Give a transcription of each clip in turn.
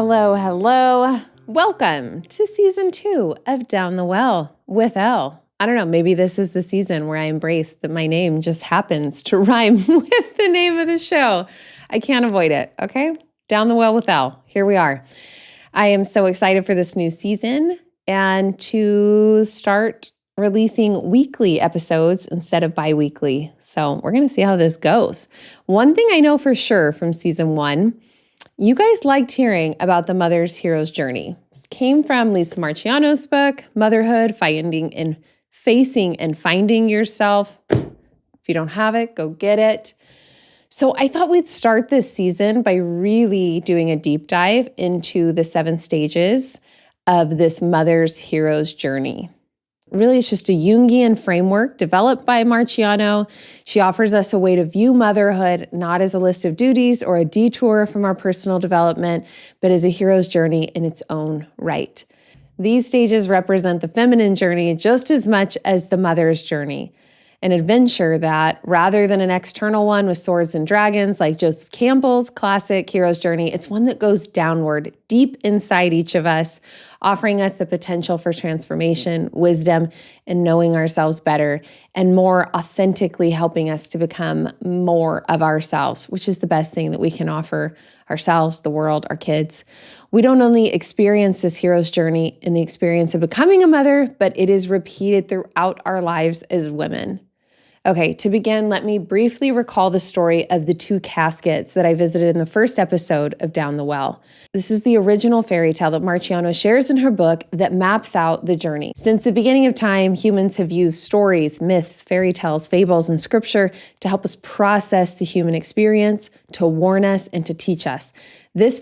Hello, hello. Welcome to season 2 of Down the Well with Elle. I don't know, maybe this is the season where I embrace that my name just happens to rhyme with the name of the show. I can't avoid it, okay? Down the Well with Elle. Here we are. I am so excited for this new season and to start releasing weekly episodes instead of bi-weekly. So we're going to see how this goes. One thing I know for sure from season 1, you guys liked hearing about the mother's hero's journey. This came from Lisa Marchiano's book, Motherhood, Facing and Finding Yourself. If you don't have it, go get it. So I thought we'd start this season by really doing a deep dive into the 7 stages of this mother's hero's journey. Really, it's just a Jungian framework developed by Marchiano. She offers us a way to view motherhood not as a list of duties or a detour from our personal development, but as a hero's journey in its own right. These stages represent the feminine journey just as much as the mother's journey, an adventure that, rather than an external one with swords and dragons like Joseph Campbell's classic hero's journey, it's one that goes downward, deep inside each of us, offering us the potential for transformation, wisdom, and knowing ourselves better, and more authentically helping us to become more of ourselves, which is the best thing that we can offer ourselves, the world, our kids. We don't only experience this hero's journey in the experience of becoming a mother, but it is repeated throughout our lives as women. Okay, to begin, let me briefly recall the story of the 2 caskets that I visited in the first episode of Down the Well. This is the original fairy tale that Marchiano shares in her book that maps out the journey. Since the beginning of time, humans have used stories, myths, fairy tales, fables, and scripture to help us process the human experience, to warn us, and to teach us. This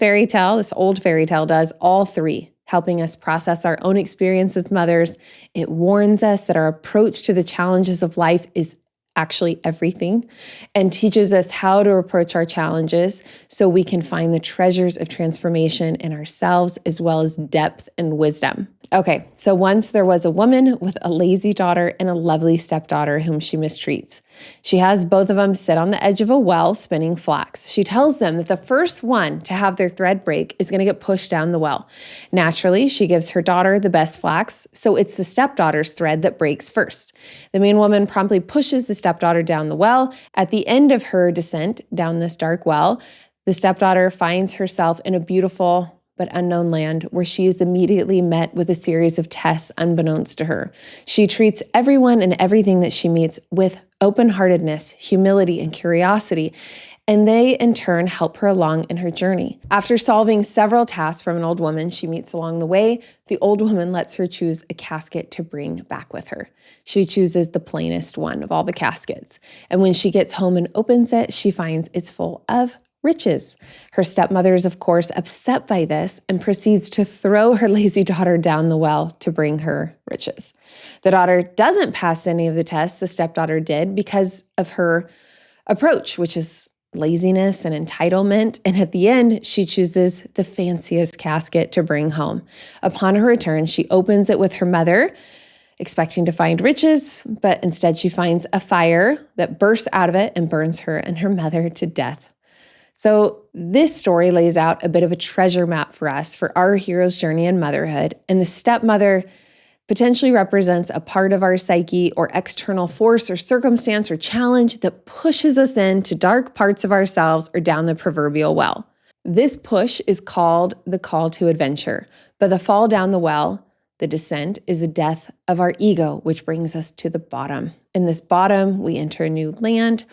old fairy tale does all 3. Helping us process our own experience as mothers. It warns us that our approach to the challenges of life is actually everything, and teaches us how to approach our challenges so we can find the treasures of transformation in ourselves as well as depth and wisdom. Okay, so once there was a woman with a lazy daughter and a lovely stepdaughter whom she mistreats. She has both of them sit on the edge of a well spinning flax. She tells them that the first one to have their thread break is going to get pushed down the well. Naturally, she gives her daughter the best flax, so it's the stepdaughter's thread that breaks first. The mean woman promptly pushes the stepdaughter down the well. At the end of her descent down this dark well, the stepdaughter finds herself in a beautiful but unknown land where she is immediately met with a series of tests unbeknownst to her. She treats everyone and everything that she meets with open-heartedness, humility, and curiosity, and they in turn help her along in her journey. After solving several tasks from an old woman she meets along the way, the old woman lets her choose a casket to bring back with her. She chooses the plainest one of all the caskets, and when she gets home and opens it, she finds it's full of riches. Her stepmother is, of course, upset by this and proceeds to throw her lazy daughter down the well to bring her riches. The daughter doesn't pass any of the tests the stepdaughter did because of her approach, which is laziness and entitlement. And at the end, she chooses the fanciest casket to bring home. Upon her return, she opens it with her mother, expecting to find riches, but instead she finds a fire that bursts out of it and burns her and her mother to death. So this story lays out a bit of a treasure map for us for our hero's journey in motherhood, and the stepmother potentially represents a part of our psyche or external force or circumstance or challenge that pushes us into dark parts of ourselves or down the proverbial well. This push is called the call to adventure, but the fall down the well, the descent, is a death of our ego, which brings us to the bottom. In this bottom, we enter a new land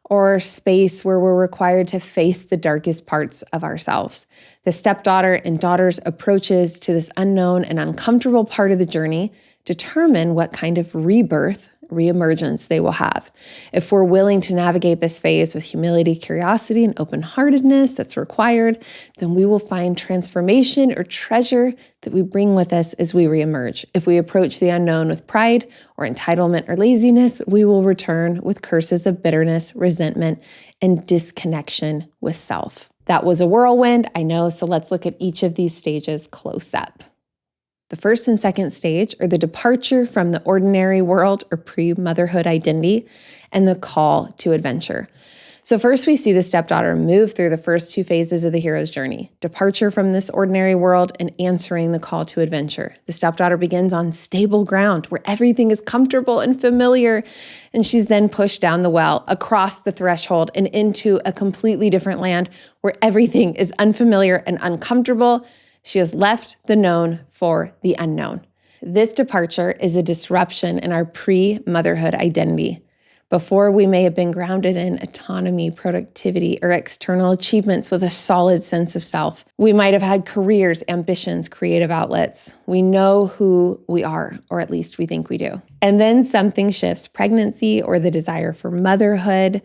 or space where we're required to face the darkest parts of ourselves. The stepdaughter and daughter's approaches to this unknown and uncomfortable part of the journey determine what kind of rebirth, reemergence they will have. If we're willing to navigate this phase with humility, curiosity, and open-heartedness that's required, then we will find transformation or treasure that we bring with us as we reemerge. If we approach the unknown with pride or entitlement or laziness, we will return with curses of bitterness, resentment, and disconnection with self. That was a whirlwind, I know, so let's look at each of these stages close up. The first and second stage are the departure from the ordinary world or pre-motherhood identity and the call to adventure. So first we see the stepdaughter move through the first two phases of the hero's journey: departure from this ordinary world and answering the call to adventure. The stepdaughter begins on stable ground where everything is comfortable and familiar, and she's then pushed down the well, across the threshold, and into a completely different land where everything is unfamiliar and uncomfortable. She has left the known for the unknown. This departure is a disruption in our pre-motherhood identity. Before, we may have been grounded in autonomy, productivity, or external achievements with a solid sense of self. We might have had careers, ambitions, creative outlets. We know who we are, or at least we think we do. And then something shifts. Pregnancy, or the desire for motherhood,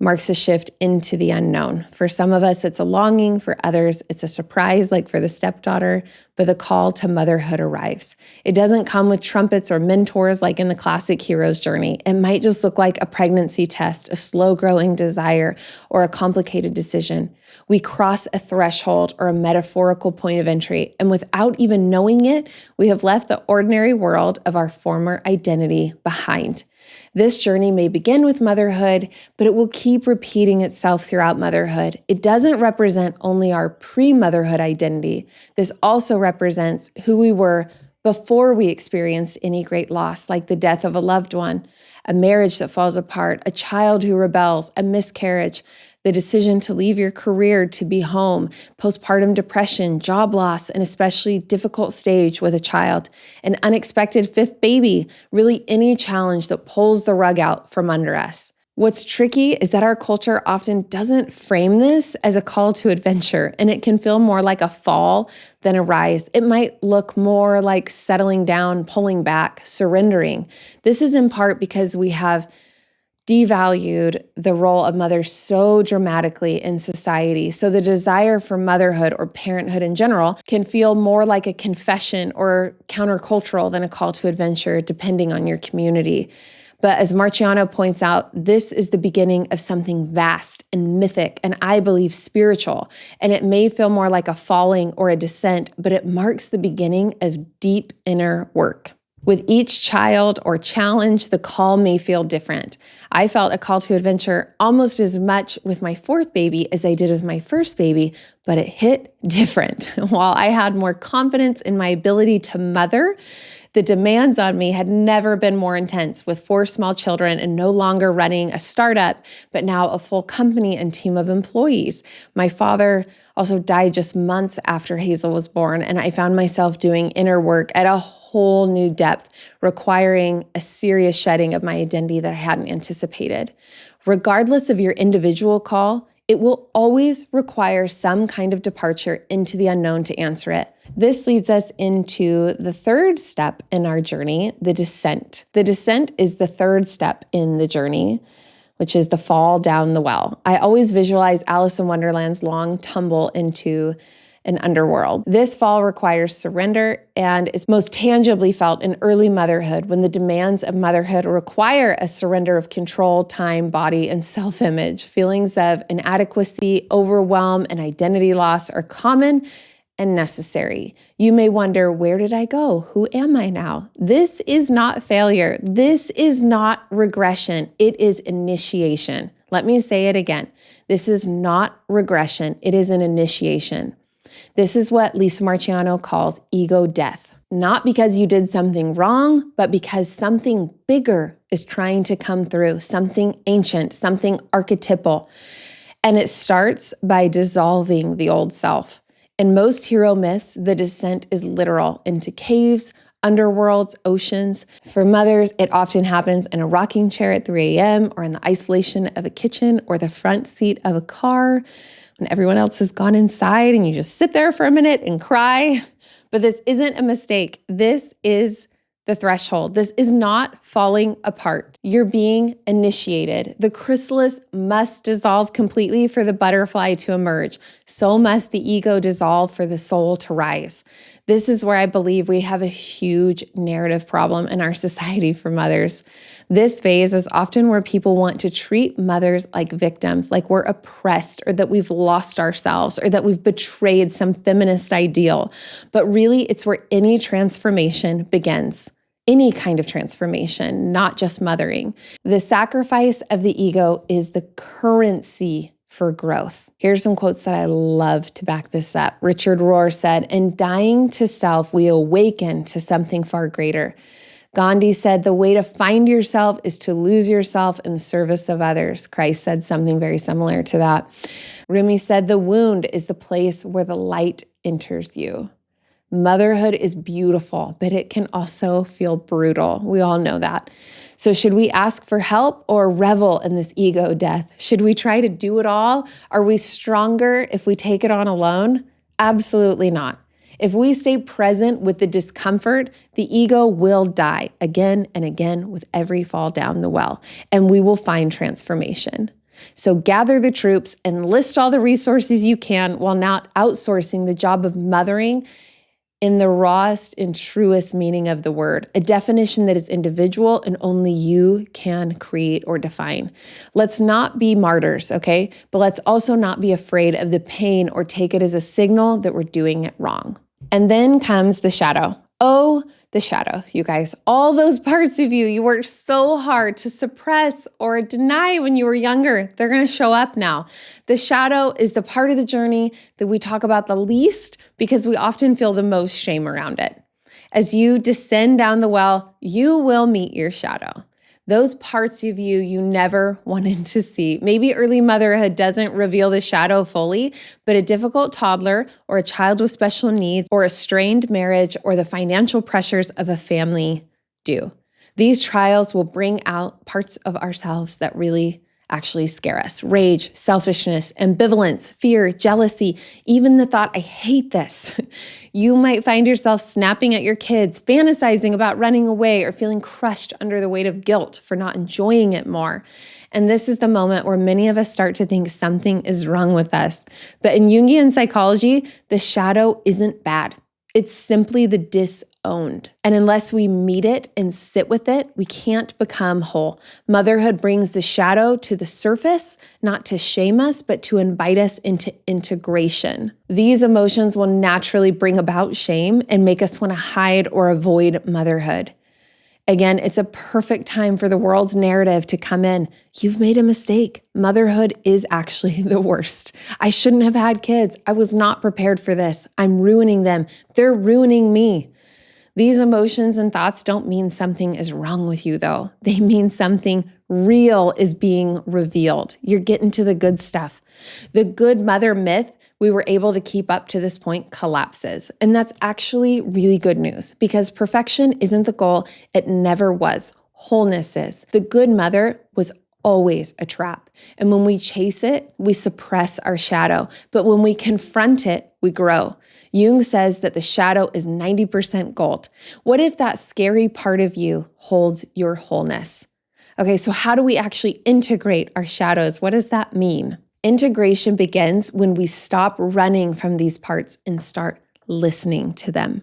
marks a shift into the unknown. For some of us, it's a longing. For others, it's a surprise, like for the stepdaughter, but the call to motherhood arrives. It doesn't come with trumpets or mentors like in the classic hero's journey. It might just look like a pregnancy test, a slow-growing desire, or a complicated decision. We cross a threshold or a metaphorical point of entry, and without even knowing it, we have left the ordinary world of our former identity behind. This journey may begin with motherhood, but it will keep repeating itself throughout motherhood. It doesn't represent only our pre-motherhood identity. This also represents who we were before we experienced any great loss, like the death of a loved one, a marriage that falls apart, a child who rebels, a miscarriage, the decision to leave your career to be home, postpartum depression, job loss, and especially difficult stage with a child, an unexpected fifth baby, really any challenge that pulls the rug out from under us. What's tricky is that our culture often doesn't frame this as a call to adventure, and it can feel more like a fall than a rise. It might look more like settling down, pulling back, surrendering. This is in part because we have devalued the role of mother so dramatically in society. So the desire for motherhood or parenthood in general can feel more like a confession or countercultural than a call to adventure, depending on your community. But as Marchiano points out, this is the beginning of something vast and mythic, and I believe spiritual. And it may feel more like a falling or a descent, but it marks the beginning of deep inner work. With each child or challenge, the call may feel different. I felt a call to adventure almost as much with my fourth baby as I did with my first baby, but it hit different. While I had more confidence in my ability to mother, the demands on me had never been more intense, with 4 small children and no longer running a startup, but now a full company and team of employees. My father also died just months after Hazel was born, and I found myself doing inner work at a whole new depth, requiring a serious shedding of my identity that I hadn't anticipated. Regardless of your individual call, it will always require some kind of departure into the unknown to answer it. This leads us into the third step in our journey, the descent. The descent is the third step in the journey, which is the fall down the well. I always visualize Alice in Wonderland's long tumble into an underworld. This fall requires surrender and is most tangibly felt in early motherhood, when the demands of motherhood require a surrender of control, time, body, and self-image. Feelings of inadequacy, overwhelm, and identity loss are common and necessary. You may wonder, where did I go? Who am I now? This is not failure. This is not regression. It is initiation. Let me say it again. This is not regression. It is an initiation. This is what Lisa Marchiano calls ego death. Not because you did something wrong, but because something bigger is trying to come through, something ancient, something archetypal. And it starts by dissolving the old self. In most hero myths, the descent is literal into caves, underworlds, oceans. For mothers, it often happens in a rocking chair at 3 a.m. or in the isolation of a kitchen or the front seat of a car when everyone else has gone inside and you just sit there for a minute and cry. But this isn't a mistake. This is the threshold. This is not falling apart. You're being initiated. The chrysalis must dissolve completely for the butterfly to emerge. So must the ego dissolve for the soul to rise. This is where I believe we have a huge narrative problem in our society for mothers. This phase is often where people want to treat mothers like victims, like we're oppressed or that we've lost ourselves or that we've betrayed some feminist ideal. But really, it's where any transformation begins. any kind of transformation, not just mothering. The sacrifice of the ego is the currency for growth. Here's some quotes that I love to back this up. Richard Rohr said, "In dying to self, we awaken to something far greater." Gandhi said, "The way to find yourself is to lose yourself in the service of others." Christ said something very similar to that. Rumi said, "The wound is the place where the light enters you." Motherhood is beautiful, but it can also feel brutal. We all know that. So should we ask for help or revel in this ego death? Should we try to do it all? Are we stronger if we take it on alone? Absolutely not. If we stay present with the discomfort, the ego will die again and again with every fall down the well, and we will find transformation. So gather the troops and list all the resources you can while not outsourcing the job of mothering in the rawest and truest meaning of the word, a definition that is individual and only you can create or define. Let's not be martyrs, okay? But let's also not be afraid of the pain or take it as a signal that we're doing it wrong. And then comes the shadow. Oh, the shadow, you guys. All those parts of you worked so hard to suppress or deny when you were younger, they're going to show up now. The shadow is the part of the journey that we talk about the least because we often feel the most shame around it. As you descend down the well, you will meet your shadow. Those parts of you you never wanted to see. Maybe early motherhood doesn't reveal the shadow fully, but a difficult toddler or a child with special needs or a strained marriage or the financial pressures of a family do. These trials will bring out parts of ourselves that really actually scare us. Rage, selfishness, ambivalence, fear, jealousy, even the thought, I hate this. You might find yourself snapping at your kids, fantasizing about running away, or feeling crushed under the weight of guilt for not enjoying it more. And this is the moment where many of us start to think something is wrong with us. But in Jungian psychology, the shadow isn't bad. It's simply the disowned. And unless we meet it and sit with it, we can't become whole. Motherhood brings the shadow to the surface, not to shame us, but to invite us into integration. These emotions will naturally bring about shame and make us want to hide or avoid motherhood. Again, it's a perfect time for the world's narrative to come in. You've made a mistake. Motherhood is actually the worst. I shouldn't have had kids. I was not prepared for this. I'm ruining them. They're ruining me. These emotions and thoughts don't mean something is wrong with you, though. They mean something real is being revealed. You're getting to the good stuff. The good mother myth we were able to keep up to this point collapses. And that's actually really good news because perfection isn't the goal. It never was. Wholeness is. The good mother was always a trap. And when we chase it, we suppress our shadow. But when we confront it, we grow. Jung says that the shadow is 90% gold. What if that scary part of you holds your wholeness? Okay, so how do we actually integrate our shadows? What does that mean? Integration begins when we stop running from these parts and start listening to them.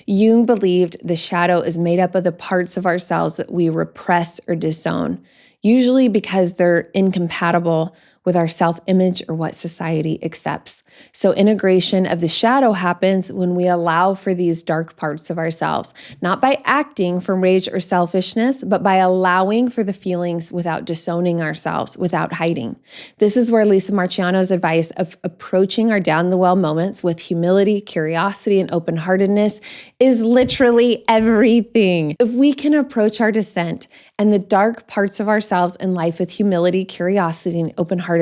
Jung believed the shadow is made up of the parts of ourselves that we repress or disown, usually because they're incompatible with our self-image or what society accepts. So integration of the shadow happens when we allow for these dark parts of ourselves, not by acting from rage or selfishness, but by allowing for the feelings without disowning ourselves, without hiding. This is where Lisa Marchiano's advice of approaching our down the well moments with humility, curiosity, and open-heartedness is literally everything. If we can approach our descent and the dark parts of ourselves in life with humility, curiosity, and open-heartedness,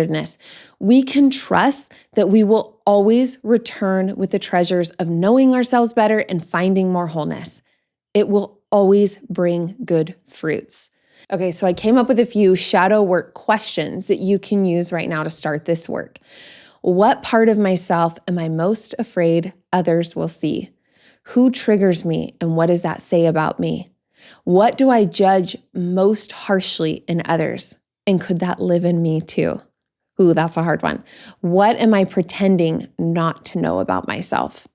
we can trust that we will always return with the treasures of knowing ourselves better and finding more wholeness. It will always bring good fruits. Okay, so I came up with a few shadow work questions that you can use right now to start this work. What part of myself am I most afraid others will see? Who triggers me and what does that say about me? What do I judge most harshly in others? And could that live in me too? Ooh, that's a hard one. What am I pretending not to know about myself?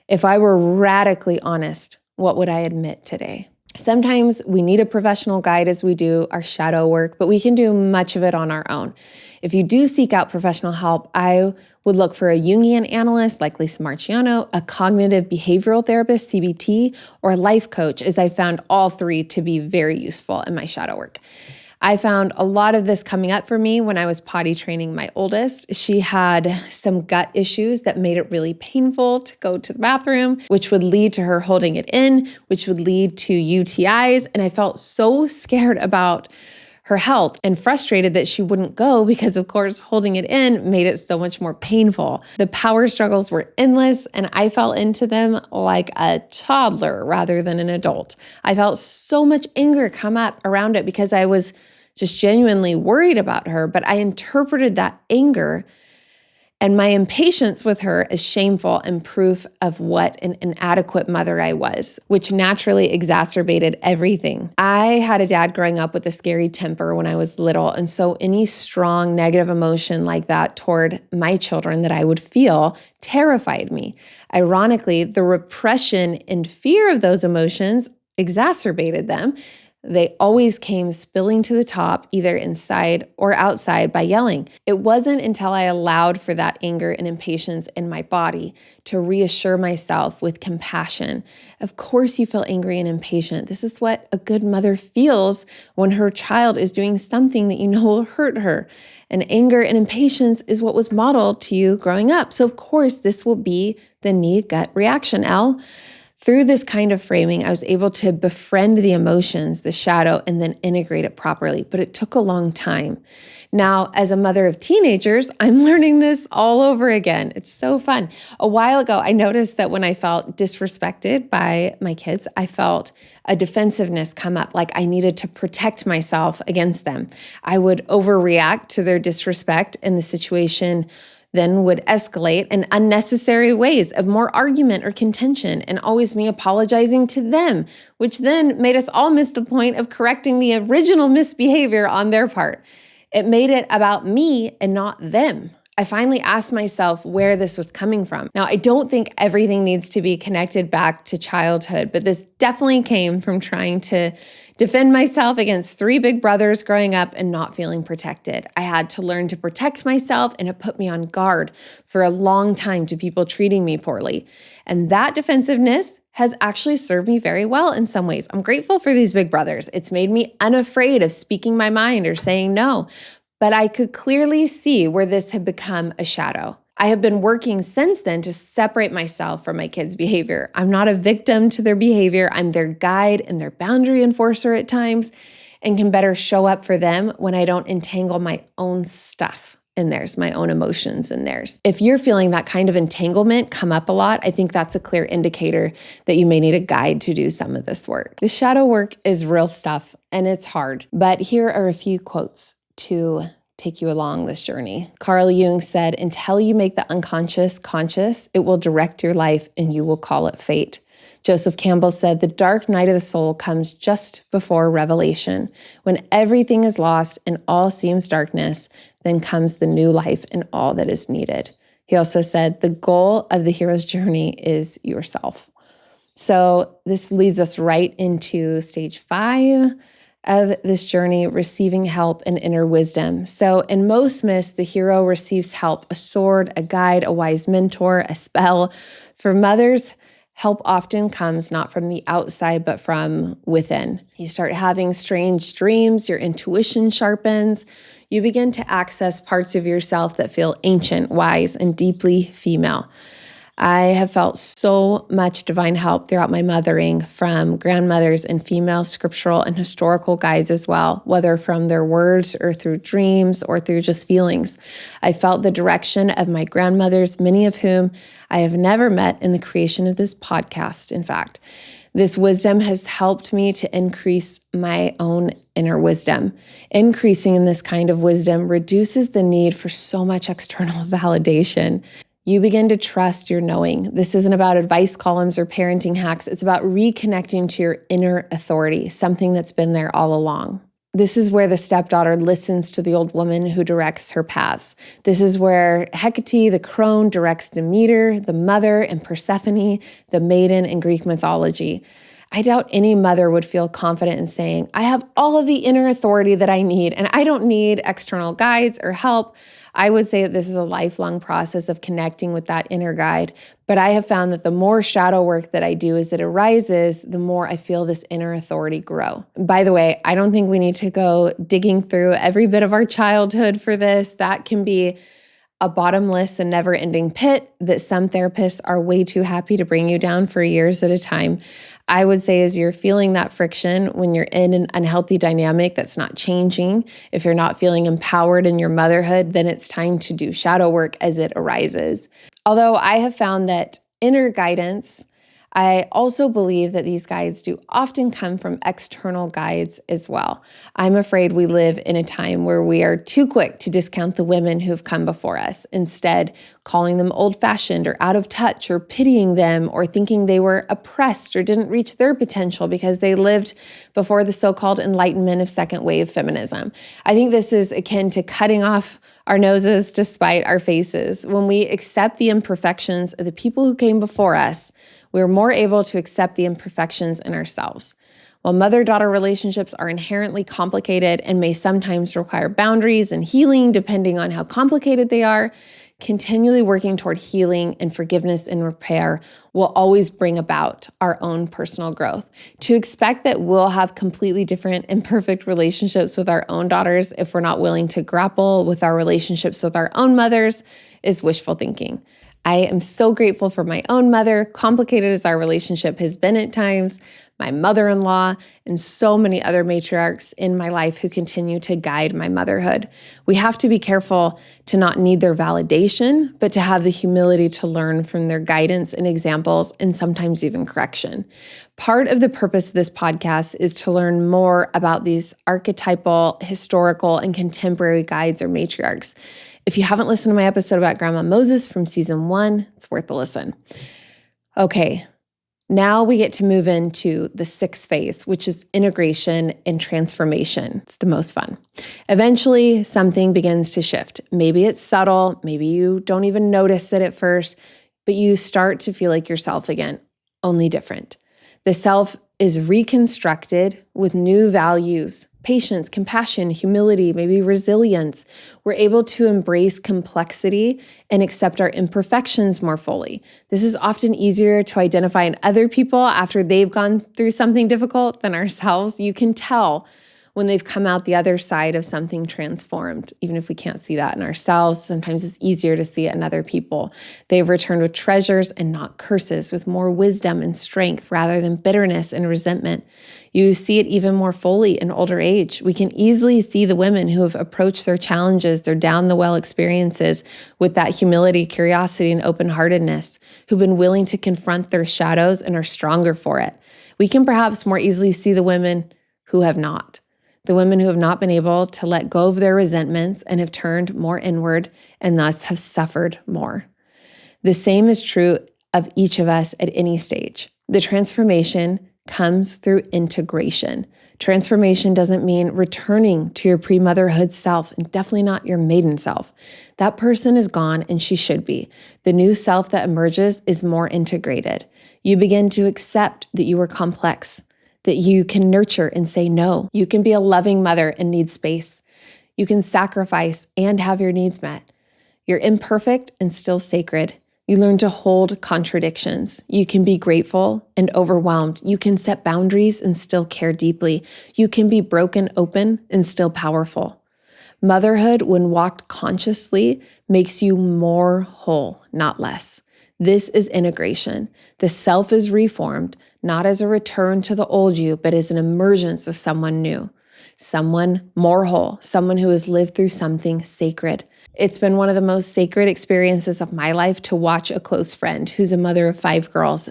If I were radically honest, what would I admit today? Sometimes we need a professional guide as we do our shadow work, but we can do much of it on our own. If you do seek out professional help, I would look for a Jungian analyst like Lisa Marchiano, a cognitive behavioral therapist, CBT, or a life coach, as I found all three to be very useful in my shadow work. I found a lot of this coming up for me when I was potty training my oldest. She had some gut issues that made it really painful to go to the bathroom, which would lead to her holding it in, which would lead to UTIs. And I felt so scared about her health and frustrated that she wouldn't go because, of course, holding it in made it so much more painful. The power struggles were endless, and I fell into them like a toddler rather than an adult. I felt so much anger come up around it because I was just genuinely worried about her, but I interpreted that anger and my impatience with her as shameful and proof of what an inadequate mother I was, which naturally exacerbated everything. I had a dad growing up with a scary temper when I was little, and so any strong negative emotion like that toward my children that I would feel terrified me. Ironically, the repression and fear of those emotions exacerbated them. They always came spilling to the top, either inside or outside, by yelling. It wasn't until I allowed for that anger and impatience in my body to reassure myself with compassion. Of course you feel angry and impatient. This is what a good mother feels when her child is doing something that you know will hurt her. And anger and impatience is what was modeled to you growing up. So of course this will be the knee-gut reaction, Elle. Through this kind of framing, I was able to befriend the emotions, the shadow, and then integrate it properly, but it took a long time. Now, as a mother of teenagers, I'm learning this all over again. It's so fun. A while ago, I noticed that when I felt disrespected by my kids, I felt a defensiveness come up, like I needed to protect myself against them. I would overreact to their disrespect, and the situation then would escalate in unnecessary ways of more argument or contention, and always me apologizing to them, which then made us all miss the point of correcting the original misbehavior on their part. It made it about me and not them. I finally asked myself where this was coming from. Now, I don't think everything needs to be connected back to childhood, but this definitely came from trying to defend myself against three big brothers growing up and not feeling protected. I had to learn to protect myself, and it put me on guard for a long time to people treating me poorly. And that defensiveness has actually served me very well in some ways. I'm grateful for these big brothers. It's made me unafraid of speaking my mind or saying no. But I could clearly see where this had become a shadow. I have been working since then to separate myself from my kids' behavior. I'm not a victim to their behavior. I'm their guide and their boundary enforcer at times, and can better show up for them when I don't entangle my own stuff in theirs, my own emotions in theirs. If you're feeling that kind of entanglement come up a lot, I think that's a clear indicator that you may need a guide to do some of this work. The shadow work is real stuff, and it's hard, but here are a few quotes to take you along this journey. Carl Jung said, "Until you make the unconscious conscious, it will direct your life and you will call it fate." Joseph Campbell said, "The dark night of the soul comes just before revelation. When everything is lost and all seems darkness, then comes the new life and all that is needed." He also said, "The goal of the hero's journey is yourself." So this leads us right into stage 5 of this journey, receiving help and inner wisdom. So in most myths, the hero receives help, a sword, a guide, a wise mentor, a spell. For mothers, help often comes not from the outside, but from within. You start having strange dreams, your intuition sharpens, you begin to access parts of yourself that feel ancient, wise, and deeply female. I have felt so much divine help throughout my mothering from grandmothers and female scriptural and historical guides as well, whether from their words or through dreams or through just feelings. I felt the direction of my grandmothers, many of whom I have never met in the creation of this podcast, in fact. This wisdom has helped me to increase my own inner wisdom. Increasing in this kind of wisdom reduces the need for so much external validation. You begin to trust your knowing. This isn't about advice columns or parenting hacks. It's about reconnecting to your inner authority, something that's been there all along. This is where the stepdaughter listens to the old woman who directs her paths. This is where Hecate, the crone, directs Demeter, the mother, and Persephone, the maiden in Greek mythology. I doubt any mother would feel confident in saying, I have all of the inner authority that I need, and I don't need external guides or help. I would say that this is a lifelong process of connecting with that inner guide. But I have found that the more shadow work that I do as it arises, the more I feel this inner authority grow. By the way, I don't think we need to go digging through every bit of our childhood for this. That can be a bottomless and never-ending pit that some therapists are way too happy to bring you down for years at a time. I would say as you're feeling that friction when you're in an unhealthy dynamic that's not changing, if you're not feeling empowered in your motherhood, then it's time to do shadow work as it arises. Although I have found that inner guidance, I also believe that these guides do often come from external guides as well. I'm afraid we live in a time where we are too quick to discount the women who've come before us, instead calling them old-fashioned or out of touch or pitying them or thinking they were oppressed or didn't reach their potential because they lived before the so-called enlightenment of second wave feminism. I think this is akin to cutting off our noses to spite our faces. When we accept the imperfections of the people who came before us, we're more able to accept the imperfections in ourselves. While mother-daughter relationships are inherently complicated and may sometimes require boundaries and healing depending on how complicated they are, continually working toward healing and forgiveness and repair will always bring about our own personal growth. To expect that we'll have completely different imperfect relationships with our own daughters if we're not willing to grapple with our relationships with our own mothers is wishful thinking. I am so grateful for my own mother, complicated as our relationship has been at times, my mother-in-law, and so many other matriarchs in my life who continue to guide my motherhood. We have to be careful to not need their validation, but to have the humility to learn from their guidance and examples, and sometimes even correction. Part of the purpose of this podcast is to learn more about these archetypal, historical, and contemporary guides or matriarchs. If you haven't listened to my episode about Grandma Moses from season 1, it's worth a listen. Okay, now we get to move into the 6th phase, which is integration and transformation. It's the most fun. Eventually, something begins to shift. Maybe it's subtle, maybe you don't even notice it at first, but you start to feel like yourself again, only different. The self is reconstructed with new values, patience, compassion, humility, maybe resilience. We're able to embrace complexity and accept our imperfections more fully. This is often easier to identify in other people after they've gone through something difficult than ourselves. You can tell when they've come out the other side of something transformed, even if we can't see that in ourselves. Sometimes it's easier to see it in other people. They've returned with treasures and not curses, with more wisdom and strength rather than bitterness and resentment. You see it even more fully in older age. We can easily see the women who have approached their challenges, their down-the-well experiences with that humility, curiosity, and open-heartedness, who've been willing to confront their shadows and are stronger for it. We can perhaps more easily see the women who have not. The women who have not been able to let go of their resentments and have turned more inward and thus have suffered more. The same is true of each of us at any stage. The transformation comes through integration. Transformation doesn't mean returning to your pre-motherhood self, and definitely not your maiden self. That person is gone and she should be. The new self that emerges is more integrated. You begin to accept that you are complex, that you can nurture and say no. You can be a loving mother and need space. You can sacrifice and have your needs met. You're imperfect and still sacred. You learn to hold contradictions. You can be grateful and overwhelmed. You can set boundaries and still care deeply. You can be broken open and still powerful. Motherhood, when walked consciously, makes you more whole, not less. This is integration. The self is reformed, not as a return to the old you, but as an emergence of someone new, someone more whole, someone who has lived through something sacred. It's been one of the most sacred experiences of my life to watch a close friend who's a mother of 5 girls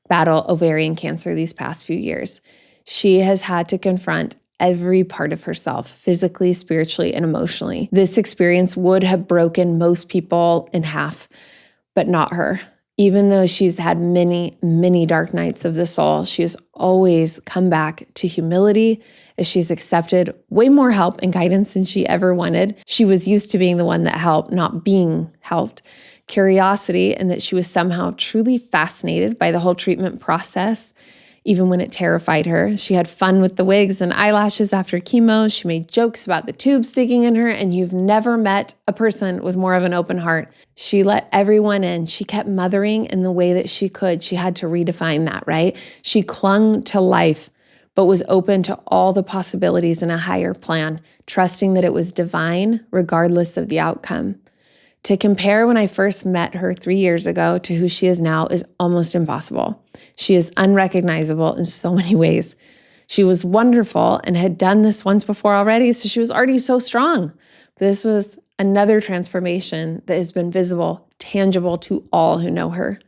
battle ovarian cancer these past few years. She has had to confront every part of herself, physically, spiritually, and emotionally. This experience would have broken most people in half, but not her. Even though she's had many, many dark nights of the soul, she has always come back to humility as she's accepted way more help and guidance than she ever wanted. She was used to being the one that helped, not being helped. Curiosity, and that she was somehow truly fascinated by the whole treatment process, even when it terrified her. She had fun with the wigs and eyelashes after chemo. She made jokes about the tube sticking in her, and you've never met a person with more of an open heart. She let everyone in. She kept mothering in the way that she could. She had to redefine that, right? She clung to life, but was open to all the possibilities in a higher plan, trusting that it was divine regardless of the outcome. To compare when I first met her 3 years ago to who she is now is almost impossible. She is unrecognizable in so many ways. She was wonderful and had done this once before already, so she was already so strong. This was another transformation that has been visible, tangible to all who know her.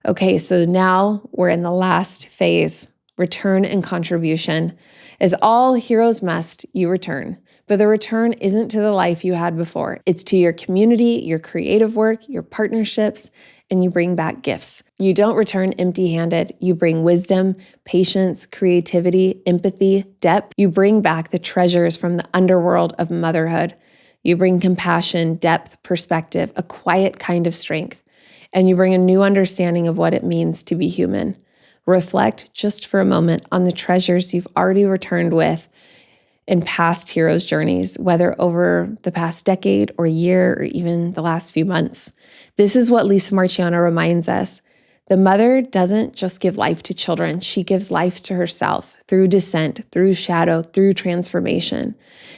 Okay, so now we're in the last phase, return and contribution. As all heroes must, you return. But the return isn't to the life you had before. It's to your community, your creative work, your partnerships, and you bring back gifts. You don't return empty-handed. You bring wisdom, patience, creativity, empathy, depth. You bring back the treasures from the underworld of motherhood. You bring compassion, depth, perspective, a quiet kind of strength. And you bring a new understanding of what it means to be human. Reflect just for a moment on the treasures you've already returned with in past heroes' journeys, whether over the past decade or year or even the last few months. This is what Lisa Marchiano reminds us. The mother doesn't just give life to children, she gives life to herself through descent, through shadow, through transformation.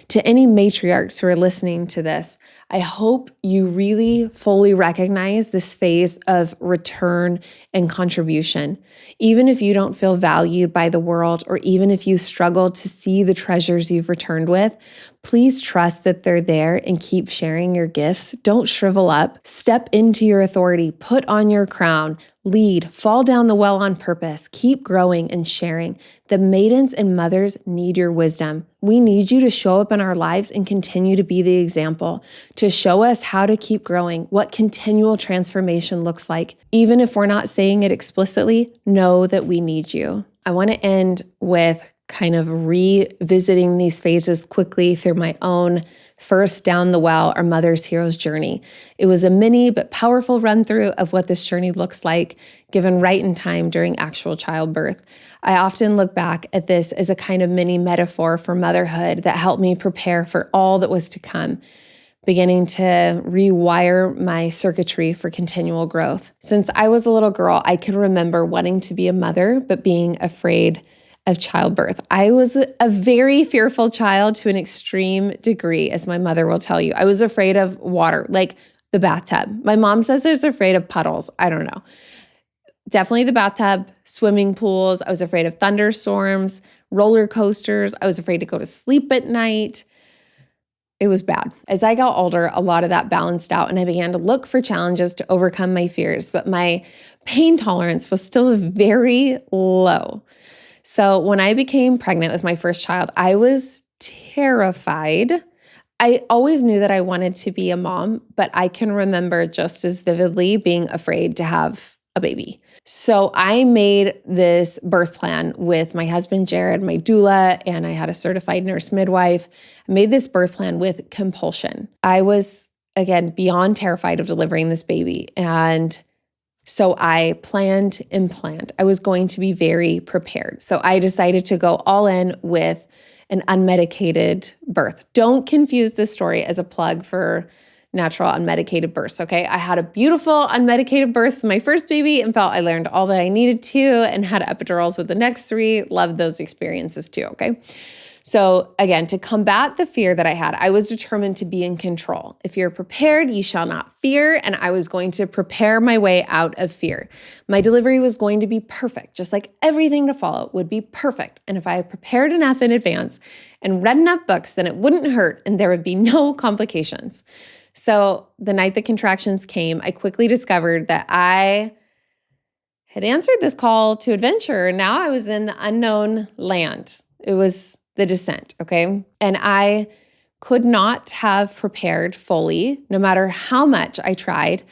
To any matriarchs who are listening to this, I hope you really fully recognize this phase of return and contribution. Even if you don't feel valued by the world, or even if you struggle to see the treasures you've returned with, please trust that they're there and keep sharing your gifts. Don't shrivel up. Step into your authority. Put on your crown. Lead. Fall down the well on purpose. Keep growing and sharing. The maidens and mothers need your wisdom. We need you to show up in our lives and continue to be the example, to show us how to keep growing, what continual transformation looks like. Even if we're not saying it explicitly, know that we need you. I want to end with kind of revisiting these phases quickly through my own first down the well or mother's hero's journey. It was a mini but powerful run through of what this journey looks like given right in time during actual childbirth. I often look back at this as a kind of mini metaphor for motherhood that helped me prepare for all that was to come, beginning to rewire my circuitry for continual growth. Since I was a little girl, I can remember wanting to be a mother, but being afraid of childbirth. I was a very fearful child to an extreme degree, as my mother will tell you. I was afraid of water, like the bathtub. My mom says I was afraid of puddles. I don't know. Definitely the bathtub, swimming pools. I was afraid of thunderstorms, roller coasters. I was afraid to go to sleep at night. It was bad. As I got older, a lot of that balanced out and I began to look for challenges to overcome my fears, but my pain tolerance was still very low. So when I became pregnant with my first child, I was terrified. I always knew that I wanted to be a mom, but I can remember just as vividly being afraid to have a baby. So I made this birth plan with my husband, Jared, my doula, and I had a certified nurse midwife. I made this birth plan with compulsion. I was, again, beyond terrified of delivering this baby. And so I planned and planned. I was going to be very prepared. So I decided to go all in with an unmedicated birth. Don't confuse this story as a plug for natural unmedicated births, okay? I had a beautiful unmedicated birth with my first baby and felt I learned all that I needed to and had epidurals with the next 3. Loved those experiences too, okay? So again, to combat the fear that I had, I was determined to be in control. If you're prepared, you shall not fear, and I was going to prepare my way out of fear. My delivery was going to be perfect, just like everything to follow would be perfect. And if I had prepared enough in advance and read enough books, then it wouldn't hurt and there would be no complications. So the night the contractions came, I quickly discovered that I had answered this call to adventure. Now I was in the unknown land. It was the descent, okay? And I could not have prepared fully, no matter how much I tried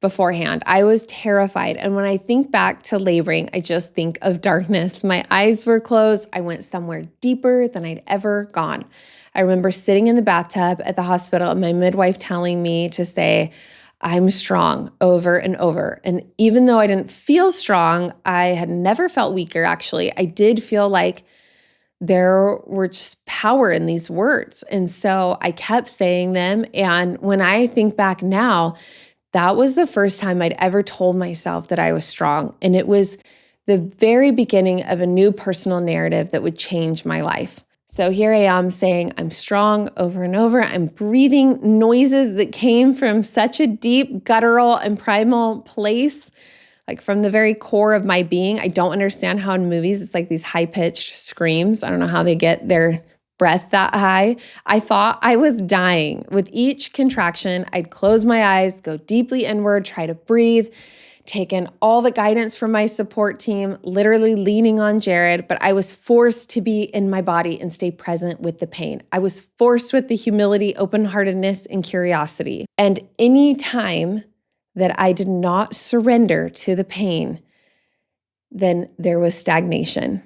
beforehand. I was terrified. And when I think back to laboring, I just think of darkness. My eyes were closed. I went somewhere deeper than I'd ever gone. I remember sitting in the bathtub at the hospital and my midwife telling me to say, I'm strong over and over. And even though I didn't feel strong, I had never felt weaker, actually. I did feel like there were just power in these words. And so I kept saying them. And when I think back now, that was the first time I'd ever told myself that I was strong. And it was the very beginning of a new personal narrative that would change my life. So here I am saying I'm strong over and over. I'm breathing noises that came from such a deep, guttural, and primal place, like from the very core of my being. I don't understand how in movies it's like these high-pitched screams. I don't know how they get their breath that high. I thought I was dying. With each contraction, I'd close my eyes, go deeply inward, try to breathe, take in all the guidance from my support team, literally leaning on Jared, but I was forced to be in my body and stay present with the pain. I was forced with the humility, open-heartedness, and curiosity. And any time that I did not surrender to the pain, then there was stagnation.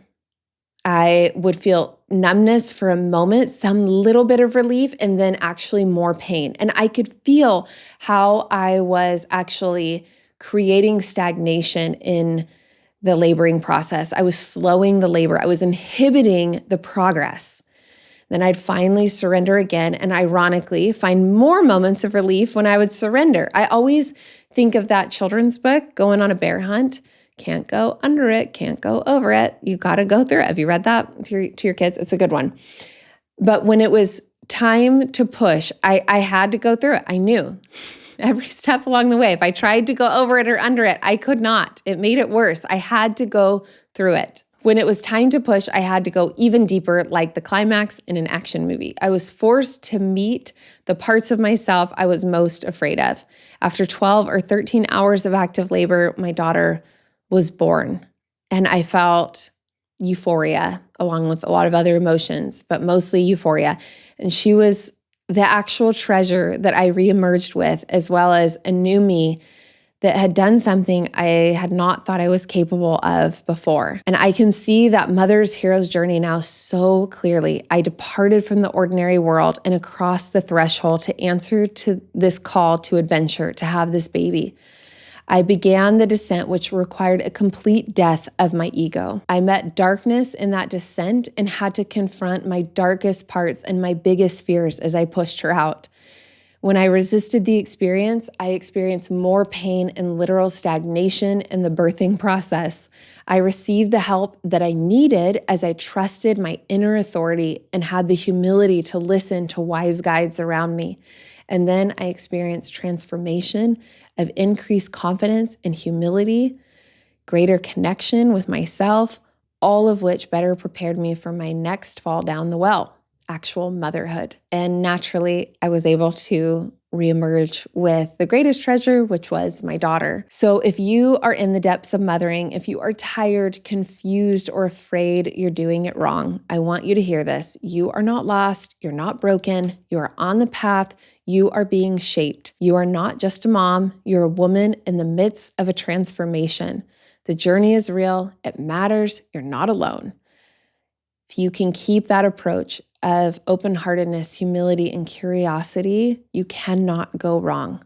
I would feel numbness for a moment, some little bit of relief, and then actually more pain. And I could feel how I was actually creating stagnation in the laboring process. I was slowing the labor. I was inhibiting the progress. Then I'd finally surrender again, and ironically, find more moments of relief when I would surrender. I always think of that children's book, Going on a Bear Hunt. Can't go under it, can't go over it. You got to go through it. Have you read that to your kids? It's a good one. But when it was time to push, I had to go through it. I knew every step along the way. If I tried to go over it or under it, I could not. It made it worse. I had to go through it. When it was time to push, I had to go even deeper, like the climax in an action movie. I was forced to meet the parts of myself I was most afraid of. After 12 or 13 hours of active labor, my daughter was born, and I felt euphoria along with a lot of other emotions, but mostly euphoria. And she was the actual treasure that I reemerged with, as well as a new me that had done something I had not thought I was capable of before. And I can see that mother's hero's journey now so clearly. I departed from the ordinary world and across the threshold to answer to this call to adventure, to have this baby. I began the descent, which required a complete death of my ego. I met darkness in that descent and had to confront my darkest parts and my biggest fears as I pushed her out. When I resisted the experience, I experienced more pain and literal stagnation in the birthing process. I received the help that I needed as I trusted my inner authority and had the humility to listen to wise guides around me. And then I experienced transformation of increased confidence and humility, greater connection with myself, all of which better prepared me for my next fall down the well, actual motherhood. And naturally, I was able to reemerge with the greatest treasure, which was my daughter. So if you are in the depths of mothering, if you are tired, confused, or afraid you're doing it wrong, I want you to hear this. You are not lost. You're not broken. You are on the path. You are being shaped. You are not just a mom. You're a woman in the midst of a transformation. The journey is real. It matters. You're not alone. If you can keep that approach of open-heartedness, humility, and curiosity, you cannot go wrong.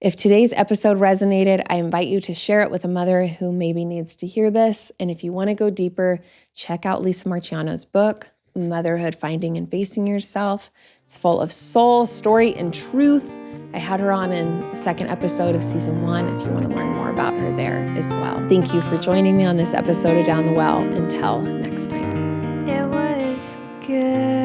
If today's episode resonated, I invite you to share it with a mother who maybe needs to hear this. And if you want to go deeper, check out Lisa Marchiano's book, Motherhood, Finding and Facing Yourself. It's full of soul, story, and truth. I had her on in the second episode of season 1 if you want to learn more about her there as well. Thank you for joining me on this episode of Down the Well. Until next time. It was good.